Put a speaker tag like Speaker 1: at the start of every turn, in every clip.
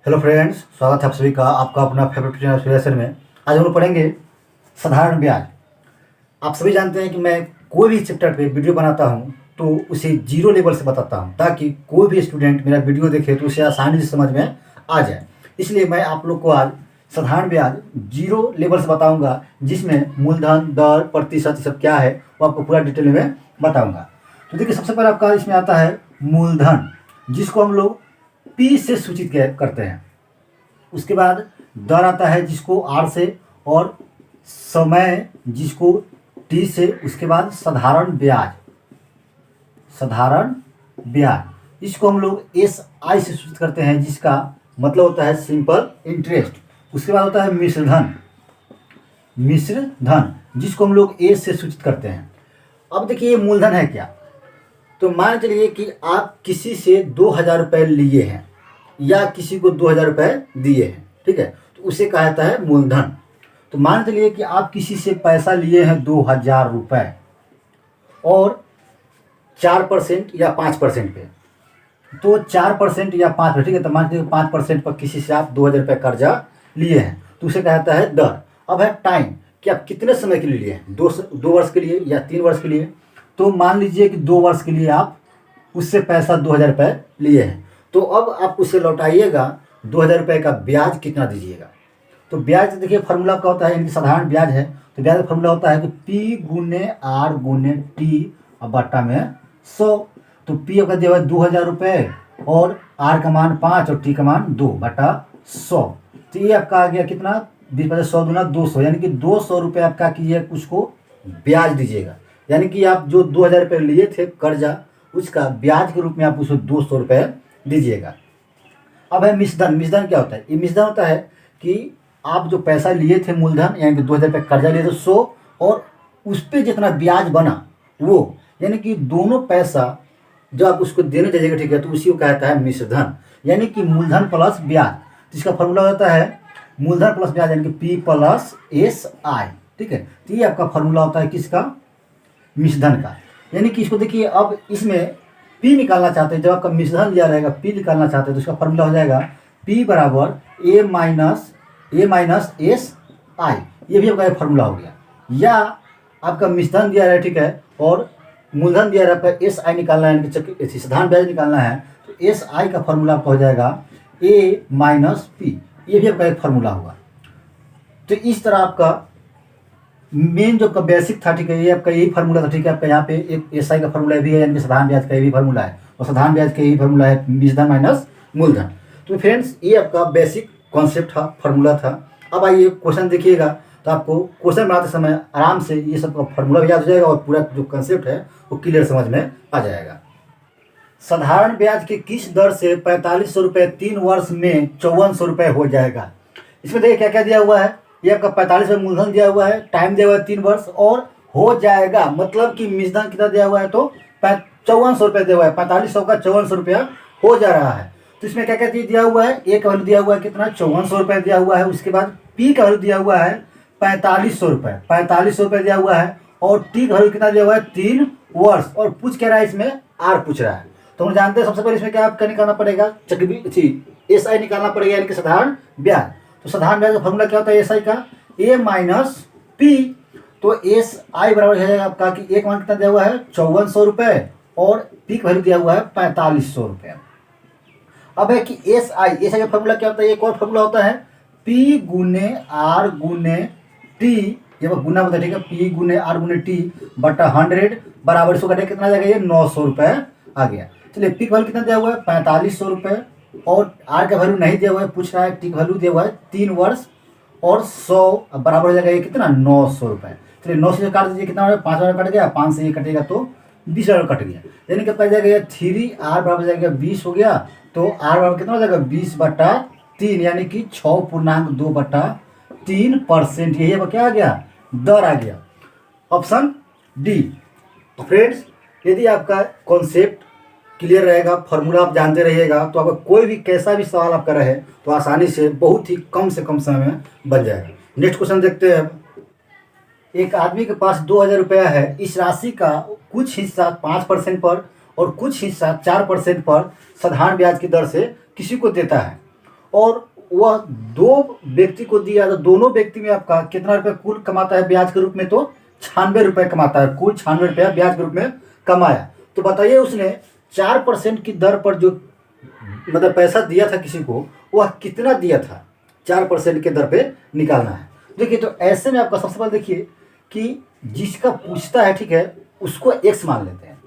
Speaker 1: Hello friends, स्वागत है आप सभी का आपका अपना फेवरेट ट्यूशन लेसन में। आज हम लोग पढ़ेंगे साधारण ब्याज। आप सभी जानते हैं कि मैं कोई भी चैप्टर पे वीडियो बनाता हूं तो उसे जीरो लेवल से बताता हूं ताकि कोई भी स्टूडेंट मेरा वीडियो देखे तो उसे आसानी से समझ में आ जाए। इसलिए मैं आप लोग को आज साधारण ब्याज जीरो लेवल से बताऊँगा, जिसमें मूलधन, दर, प्रतिशत सब क्या है वो आपको पूरा डिटेल में बताऊँगा। तो देखिए, सबसे पहले आपका इसमें आता है मूलधन, जिसको हम लोग पी से सूचित करते हैं। उसके बाद दर आता है जिसको आर से, और समय जिसको टी से। उसके बाद साधारण ब्याज, साधारण ब्याज इसको हम लोग एस आई से सूचित करते हैं, जिसका मतलब होता है सिंपल इंटरेस्ट। उसके बाद होता है मिश्र धन, मिश्र धन जिसको हम लोग ए से सूचित करते हैं। अब देखिए, ये मूलधन है क्या। तो मान चलिए कि आप किसी से 2000 रुपये लिए हैं या किसी को 2000 रुपये दिए हैं, ठीक है, तो उसे कहा जाता है मूलधन। तो मान चलिए कि आप किसी से पैसा लिए हैं 2000 रुपये और 4% या 5% पे। तो 4% या 5%, ठीक है, तो मान लीजिए 5% पर किसी से आप 2000 रुपये कर्जा लिए हैं तो उसे कहा जाता है दर। अब है टाइम, कि आप कितने समय के लिए लिए हैं, 2 वर्ष के लिए या 3 वर्ष के लिए। तो मान लीजिए कि 2 वर्ष के लिए आप उससे पैसा 2000 रुपये लिए हैं, तो अब आप उसे लौटाइएगा 2000 रुपये का ब्याज कितना दीजिएगा। तो ब्याज देखिए फार्मूला का होता है, यानी साधारण ब्याज है तो ब्याज का फार्मूला होता है कि पी गुने आर गुने टी बट्टा में 100। तो पी आपका दिया हुआ है 2000 रुपये और आर का मान 5 और टी का मान 2 बटा 100। तो ये आपका आ गया कितना, 20 + 100 × 200, यानी कि 200 रुपये आपका कीजिए उसको ब्याज दीजिएगा। यानी कि आप जो 2000 रुपये लिए थे कर्जा, उसका ब्याज के रूप में आप उसको 200 रुपये दीजिएगा। अब है मिश्रधन। मिश्रधन क्या होता है? ये मिश्रधन होता है कि आप जो पैसा लिए थे मूलधन, यानी कि 2000 रुपये कर्जा लिए थे 100, और उस पर जितना ब्याज बना वो, यानी कि दोनों पैसा जब आप उसको देने जाइएगा, ठीक है, तो उसी को कहता है मिश्रधन। यानी कि मूलधन प्लस ब्याज, जिसका फॉर्मूला होता है मूलधन प्लस ब्याज, यानी कि पी प्लस एस आई, ठीक है। तो ये आपका फॉर्मूला होता है किसका, मिश्रधन का। यानी कि इसको देखिए, अब इसमें पी निकालना चाहते हैं, जब आपका मिश्रधन लिया रहेगा पी निकालना चाहते हैं तो इसका फॉर्मूला हो जाएगा पी बराबर ए माइनस एस आई। ये भी आपका फॉर्मूला हो गया। या आपका मिश्रधन दिया रहा है, ठीक है, और मूलधन दिया रहा है, आपका एस आई निकालना है, यानी कि साधारण ब्याज निकालना है, तो एस आई का फॉर्मूला आपका हो जाएगा ए माइनस पी। ये भी आपका एक फॉर्मूला होगा। तो इस तरह आपका मेन जो आपका बेसिक था, ठीक है, ये आपका यही फार्मूला था, ठीक है। आपका यहाँ पे एक एस आई का फार्मूला भी है, यानी कि साधारण ब्याज का भी फार्मूला है, और साधारण ब्याज का यही फार्मूला है मिश्रधन माइनस मूलधन। तो फ्रेंड्स, ये आपका बेसिक कॉन्सेप्ट था, फार्मूला था। अब आइए क्वेश्चन देखिएगा, तो आपको क्वेश्चन बनाते समय आराम से ये सब फार्मूला भी याद हो जाएगा और पूरा जो कॉन्सेप्ट है वो क्लियर समझ में आ जाएगा। साधारण ब्याज की किस दर से 4500 रुपये 3 वर्ष में 5400 रुपये हो जाएगा। इसमें देखिए क्या क्या दिया हुआ है। ये आपका 45 रुपये मूलधन दिया हुआ है, टाइम दिया हुआ है 3 वर्ष, और हो जाएगा मतलब कि मिश्रधन कितना दिया हुआ है, तो 5400 रुपये दिया हुआ है। 4500 का 5400 रुपया हो जा रहा है। तो इसमें क्या क्या चीज़ दिया हुआ है, एक वैल्यू दिया हुआ है कितना, 5400 रुपये दिया हुआ है। उसके बाद पी का वैल्यू दिया हुआ है 4500 रुपये, 4500 रुपये दिया हुआ है, और टी का वैल्यू कितना दिया हुआ है 3 वर्ष, और पूछ क्या रहा है इसमें, आर पूछ रहा है। तो हम जानते हैं सबसे पहले इसमें क्या आपका निकालना पड़ेगा, एस आई निकालना पड़ेगा, यानी कि साधारण ब्याज। तो साधारण ब्याज का फॉर्मूला क्या होता है एस आई का, ए माइनस पी। तो एस आई बराबर हो जाएगा आपका कि एक मान कितना दिया हुआ है 5400 रुपये, और पी का वैल्यू दिया हुआ है 4500 रुपये। अब है कि एस आई का फॉर्मूला क्या होता है, एक और फॉर्मूला होता है पी गुने आर गुने टी। ये गुना होता है, ठीक है, पी गुने आर गुने टी बटा 100 बराबर इसको कटेगा कितना जाएगा, ये 900 रुपये आ गया। चलिए, पी का वैल्यू कितना दिया हुआ है 4500 रुपये, और आर का वैल्यू नहीं दिया हुआ है, पूछ रहा है, टी का वैल्यू दिया हुआ है 3 वर्ष, और 100 बराबर हो जाएगा ये कितना 900 रुपये। चलिए, 900 से काट दीजिए, कितना 5 कट गया, 5 से ये कटेगा तो 20 कट गया, यानी कि पड़ जाएगा 3 आर बराबर हो जाएगा 20 हो गया। तो आर बराबर कितना हो जाएगा 20/3, यानी कि 6.2/3%। यही अब क्या आ गया, दर आ गया, ऑप्शन डी। तो फ्रेंड्स, यदि आपका कॉन्सेप्ट क्लियर रहेगा, फार्मूला आप जानते रहिएगा, तो आपका कोई भी कैसा भी सवाल आपका रहे तो आसानी से बहुत ही कम से कम समय में बन जाएगा। नेक्स्ट क्वेश्चन देखते हैं। एक आदमी के पास 2000 रुपया है। इस राशि का कुछ हिस्सा 5% पर और कुछ हिस्सा 4% पर साधारण ब्याज की दर से किसी को देता है, और वह दो व्यक्ति को दिया, तो दोनों व्यक्ति में आपका कितना रुपये कुल कमाता है ब्याज के रूप में, तो 96 रुपये कमाता है, कुल 96 रुपया ब्याज के रूप में कमाया। तो बताइए उसने 4% की दर पर जो मतलब पैसा दिया था किसी को, वह कितना दिया था, 4% के दर पे निकालना है। देखिए तो ऐसे में आपका सबसे पहले देखिए कि जिसका पूछता है, ठीक है, उसको एक्स मान लेते हैं।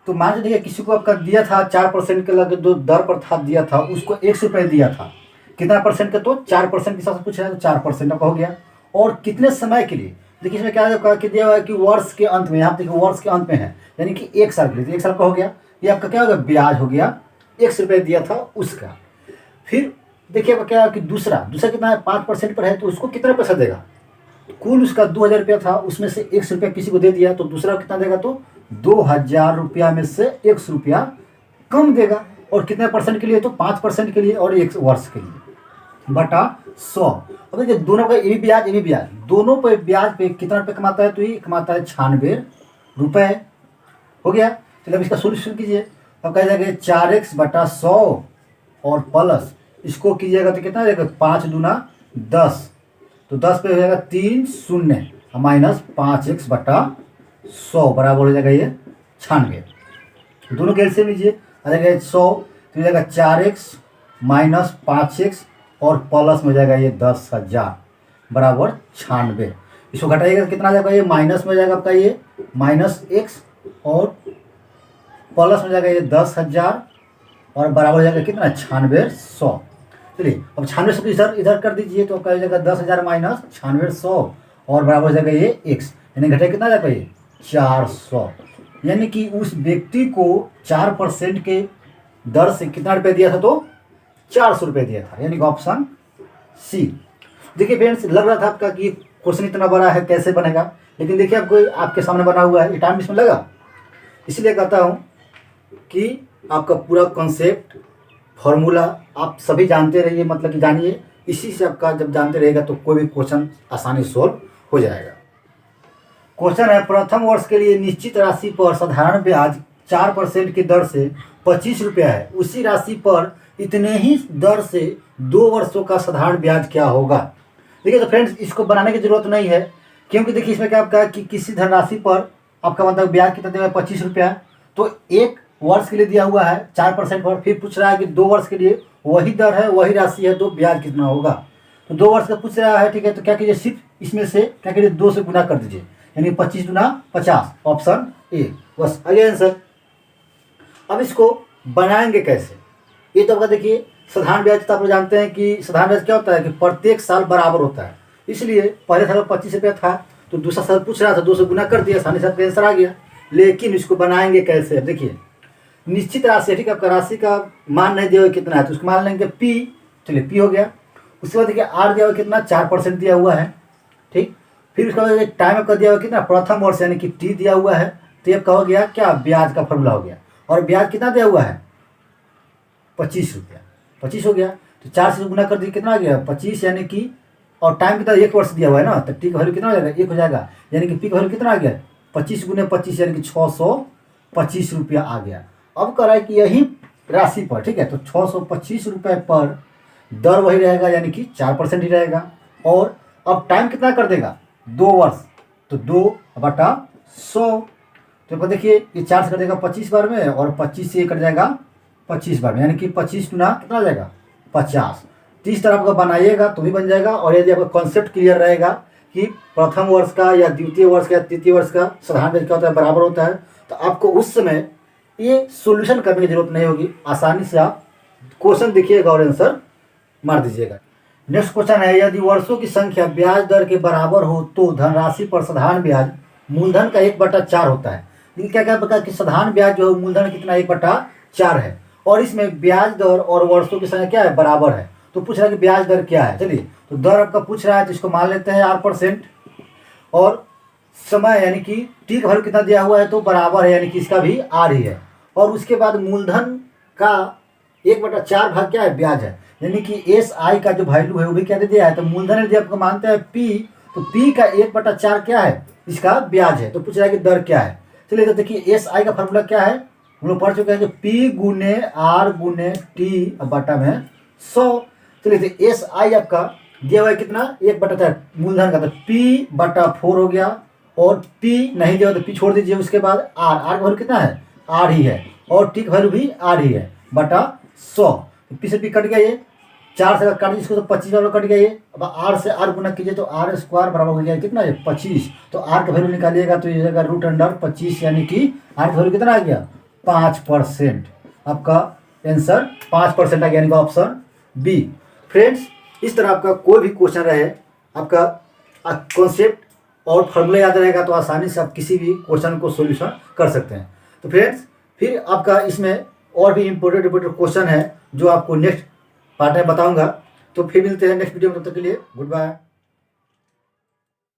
Speaker 1: तो मान लीजिए किसी को आपका दिया था 4% के लगे जो दर पर था दिया था, उसको 100 रुपये दिया था, कितना परसेंट का, तो 4% के हिसाब से पूछ रहा है, तो 4% आपका हो गया। और कितने समय के लिए, देखिए इसमें क्या दिया हुआ है कि वर्ष के अंत में, यहाँ देखिए वर्ष के अंत में है, यानी कि 1 साल के लिए, तो 1 साल का हो गया। ये आपका क्या होगा, ब्याज हो गया, 100 रुपये दिया था उसका। फिर देखिए क्या कि दूसरा कितना है, 5% पर है, तो उसको कितना पैसा देगा, कुल उसका 2000 रुपया था, उसमें से 100 रुपया किसी को दे दिया, तो दूसरा कितना देगा, तो 2000 रुपया में से 100 रुपया कम देगा। और कितने परसेंट के लिए, तो 5% के लिए और 1 वर्ष के लिए बटा 100। अब देखिए दोनों का ये भी ब्याज, दोनों पे ब्याज पे कितना रुपये कमाता है, तो ये कमाता है 96 रुपये, हो गया। चलिए अब इसका सोल्यूशन कीजिए। अब कह जाएगा 4x बटा 100 और प्लस इसको कीजिएगा तो कितना जाएगा, 5 दूना 10, तो 10 पे हो जाएगा 3 शून्य माइनस 5x बटा 100 बराबर हो जाएगा ये 96। दोनों के एलसीएम लीजिए, आ जाएगा 100, तो हो जाएगा 4x माइनस 5x और प्लस में हो जाएगा ये 10,000 बराबर 96। इसको घटाइएगा तो कितना आ जाएगा, ये माइनस में हो जाएगा आपका ये माइनस x और प्लस में हो जाएगा ये 10,000 और बराबर हो जाएगा कितना, 9600। चलिए अब 9600 इधर कर दीजिए, तो आपका हो जाएगा 10,000 माइनस 9600 और बराबर हो जाएगा ये x, यानी घटाइए कितना जाएगा ये 400। यानी कि उस व्यक्ति को 4% के दर से कितना रुपये दिया था, तो 400 रुपये दिया था, यानी कि ऑप्शन सी। देखिए फ्रेंड्स, लग रहा था आपका कि क्वेश्चन इतना बड़ा है कैसे बनेगा, लेकिन देखिए आपको आपके सामने बना हुआ है, टाइम इसमें लगा, इसलिए कहता हूँ कि आपका पूरा कॉन्सेप्ट फॉर्मूला आप सभी जानते रहिए, मतलब कि जानिए, इसी से आपका जब जानते रहेगा तो कोई भी क्वेश्चन आसानी सोल्व हो जाएगा। क्वेश्चन है, प्रथम वर्ष के लिए निश्चित राशि पर साधारण ब्याज 4% की दर से 25 रुपया है, उसी राशि पर इतने ही दर से 2 वर्षों का साधारण ब्याज क्या होगा। देखिए तो फ्रेंड्स, इसको बनाने की जरूरत नहीं है, क्योंकि देखिए इसमें क्या आपका कि किसी धनराशि पर आपका मतलब ब्याज कितना देगा, 25 रुपया, तो 1 वर्ष के लिए दिया हुआ है 4% पर, फिर पूछ रहा है कि 2 वर्ष के लिए वही दर है वही राशि है, तो ब्याज कितना होगा। तो 2 वर्ष का पूछ रहा है, ठीक है, तो क्या कीजिए, सिर्फ इसमें से क्या कीजिए 2 से गुना कर दीजिए, यानी 25 गुना 50, ऑप्शन ए, बस आगे आंसर। अब इसको बनाएंगे कैसे, ये तो आपका देखिए साधारण ब्याज तो आप लोग जानते हैं कि साधारण ब्याज क्या होता है कि प्रत्येक साल बराबर होता है, इसलिए पहले साल 25 रुपया था, तो दूसरा साल पूछ रहा था 2 से गुना कर दिया, आसानी से आपका आंसर आ गया। लेकिन इसको बनाएंगे कैसे, देखिए निश्चित राशि, ठीक है, आपका राशि का मान नहीं दिया हुआ कितना है, तो उसको मान लेंगे P, चलिए P हो गया। उसके बाद देखिए R दिया हुआ कितना, 4% दिया हुआ है, ठीक। फिर उसके बाद टाइम आपका दिया हुआ कितना, प्रथम वर्ष, यानी कि T दिया हुआ है, तो ये आपका हो गया क्या, ब्याज का फॉर्मूला हो गया। और ब्याज कितना दिया हुआ है, 25 रुपया, 25 हो गया, तो 4 से गुना कर दिए, कितना आ गया 25, यानी कि और टाइम कितना 1 वर्ष दिया हुआ है ना, तो T का वैल्यू कितना हो जाएगा, 1 हो जाएगा, यानी कि P का वैल्यू कितना आ गया, 25 गुने 25 यानी कि 625 रुपया आ गया। अब कह रहा है कि यही राशि पर, ठीक है, तो 625 रुपये पर दर वही रहेगा, यानी कि 4% ही रहेगा। और अब टाइम कितना कर देगा, 2 वर्ष, तो 2/100, तो देखिए ये 4 से कर देगा 25 बार में, और 25 से कट जाएगा 25 बार में, यानी कि 25 गुना कितना आ जाएगा 50। तो इस तरह आपका बनाइएगा तो भी बन जाएगा। और यदि आपका कॉन्सेप्ट क्लियर रहेगा कि प्रथम वर्ष का या द्वितीय वर्ष का या तृतीय वर्ष का साधारण ब्याज क्या होता है, बराबर होता है, तो आपको उस समय ये सॉल्यूशन करने की जरूरत नहीं होगी, आसानी से आप क्वेश्चन देखिएगा और आंसर मार दीजिएगा। नेक्स्ट क्वेश्चन है, यदि वर्षों की संख्या ब्याज दर के बराबर हो तो धनराशि पर साधारण ब्याज मूलधन का 1/4 होता है। लेकिन क्या क्या पता कि साधारण ब्याज जो है मूलधन कितना 1/4 है, और इसमें ब्याज दर और वर्षों की संख्या क्या है, बराबर है। तो पूछ रहा है कि ब्याज दर क्या है, चलिए तो दर आपका पूछ रहा है, तो इसको मान लेते हैं R%, और समय यानी कि T का वैल्यू कितना दिया हुआ है, तो बराबर है, यानी कि इसका भी R ही है। और उसके बाद मूलधन का 1/4 भाग क्या है, ब्याज है, यानी कि SI का जो वैल्यू है वो भी क्या दे दिया है, तो मूलधन यदि आपको मानते हैं P, तो P का 1/4 क्या है, इसका ब्याज है। तो पूछ रहा है कि दर क्या है, चलिए तो देखिए SI का फॉर्मूला क्या है, हम लोग पढ़ चुके हैं कि P गुने R गुने T बटा में 100। तो लिखते एस आई आपका दिया हुआ है कितना 1/4 मूलधन का, तो P/4 हो गया, और P नहीं दिया तो P छोड़ दीजिए। उसके बाद R का वैल्यू कितना है R ही है, और T का वैल्यू भी R ही है बटा 100। तो P से P कट गया, ये 4 से काट दीजिए इसको तो 25 वाला कट गया ये। अब R से R गुना कीजिए तो R स्क्वायर बराबर हो गया कितना है 25। तो R का वैल्यू निकालिएगा तो ये जाएगा √25, यानी कि R का वैल्यू कितना आ गया 5%। आपका आंसर 5% आ गया, यानी कि ऑप्शन बी। फ्रेंड्स, इस तरह आपका कोई भी क्वेश्चन रहे, आपका कॉन्सेप्ट और फॉर्मूला याद रहेगा तो आसानी से आप किसी भी क्वेश्चन को सॉल्यूशन कर सकते हैं। तो फ्रेंड्स, फिर आपका इसमें और भी इम्पोर्टेंट क्वेश्चन है जो आपको नेक्स्ट पार्ट में बताऊंगा। तो फिर मिलते हैं नेक्स्ट वीडियो में, तब तक के लिए गुड बाय।